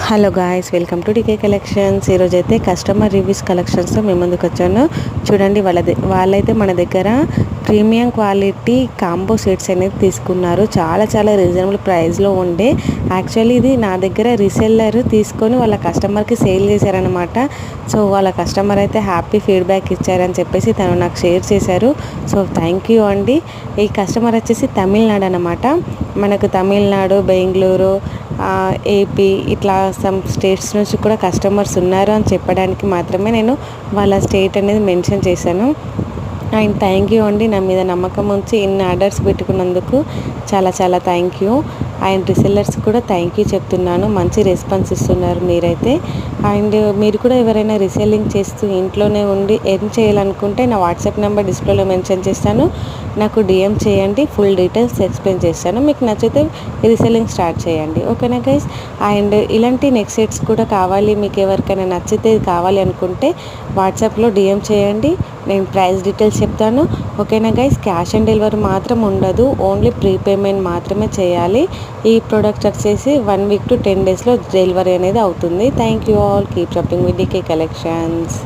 Hello guys, welcome to DK collections. ఈరోజైతే customer reviews కలెక్షన్స్తో మేము ముందుకు వచ్చాను. చూడండి, వాళ్ళైతే మన దగ్గర ప్రీమియం క్వాలిటీ కాంబో సెట్స్ అనేది తీసుకున్నారు. చాలా చాలా రీజనబుల్ ప్రైస్లో ఉండే. యాక్చువల్లీ ఇది నా దగ్గర రీసెల్లర్ తీసుకొని వాళ్ళ కస్టమర్కి సేల్ చేశారనమాట. సో వాళ్ళ కస్టమర్ అయితే హ్యాపీ ఫీడ్బ్యాక్ ఇచ్చారని చెప్పేసి తను నాకు షేర్ చేశారు. సో థ్యాంక్ యూ అండి. ఈ కస్టమర్ వచ్చేసి తమిళనాడు అనమాట. మనకు తమిళనాడు, బెంగళూరు, ఏపీ ఇట్లా సమ్ స్టేట్స్ నుంచి కూడా కస్టమర్స్ ఉన్నారు అని చెప్పడానికి మాత్రమే నేను వాళ్ళ స్టేట్ అనేది మెన్షన్ చేశాను. అండ్ థ్యాంక్ యూ అండి, నా మీద నమ్మకం ఉంచి ఇన్ని ఆర్డర్స్ పెట్టుకున్నందుకు చాలా చాలా థ్యాంక్ యూ. అండ్ రీసెల్లర్స్ కూడా థ్యాంక్ యూ చెప్తున్నాను. మంచి రెస్పాన్స్ ఇస్తున్నారు మీరైతే. అండ్ మీరు కూడా ఎవరైనా రీసెల్లింగ్ చేస్తూ ఇంట్లోనే ఉండి ఎర్న్ చేయాలనుకుంటే నా వాట్సాప్ నెంబర్ డిస్ప్లేలో మెన్షన్ చేస్తాను. నాకు డిఎం చేయండి, ఫుల్ డీటెయిల్స్ ఎక్స్ప్లెయిన్ చేస్తాను. మీకు నచ్చితే రీసెల్లింగ్ స్టార్ట్ చేయండి, ఓకేనా గైస్. అండ్ ఇలాంటి నెక్ సెట్స్ కూడా కావాలి, మీకు ఎవరికైనా నచ్చితే కావాలి అనుకుంటే వాట్సాప్లో డిఎం చేయండి, నేను ప్రైస్ డీటెయిల్స్ చెప్తాను, ఓకేనా గైస్. క్యాష్ ఆన్ డెలివరీ మాత్రం ఉండదు, ఓన్లీ ప్రీపేమెంట్ మాత్రమే చేయాలి. ఈ ప్రోడక్ట్ వచ్చేసి 1 వీక్ to 10 daysలో డెలివరీ అనేది అవుతుంది. Thank you all, keep shopping with DK collections.